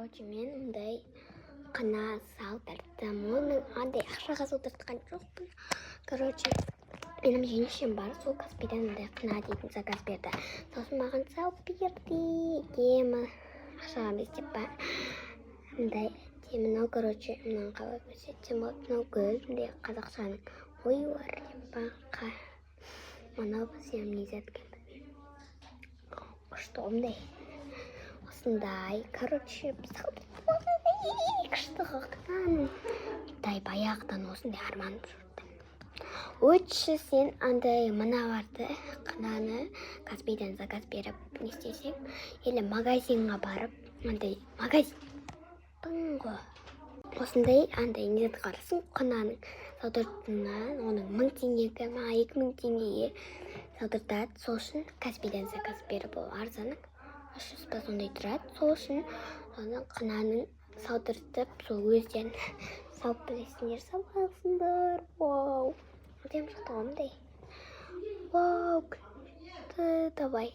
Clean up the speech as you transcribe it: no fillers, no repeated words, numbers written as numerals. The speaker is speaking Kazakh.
мен мындай қына салдырдым. Оны андай ақшаға салдыртқан жоқпын. Менің жеңешем бар, сол Каспийдан мындай қына дейтін заказ берді. Сосын маған салып берді. Емі ақшаға емес деп па. Мындай мынау, мынаны қалай көрсетсем болады. Мынау гүл, мындай қазақшаның ойы бар деп па. Мынау бізден не зат келді. Күшті ондай. Осындай, күшті қылықтан. Дай баяғыдан осындай арманым жүрді. Өтші сен андай мына барды қынаны Каспийдан заказ беріп не істесең, или магазинға барып, андай магазин ғой. Осындай андай не зат қарасың, қынаның салдыртынан оның 1000 теңгеге ма 2000 теңгеге салдыртады. Сол үшін Каспийдан заказ беріп ол арзаны 300 ба сондай тұрады. Сол үшін қынаның салдыртып, сол өзден салып білесіңдер, саласыңдар. Вау! Өтем шықты ондай. Вау! Давай.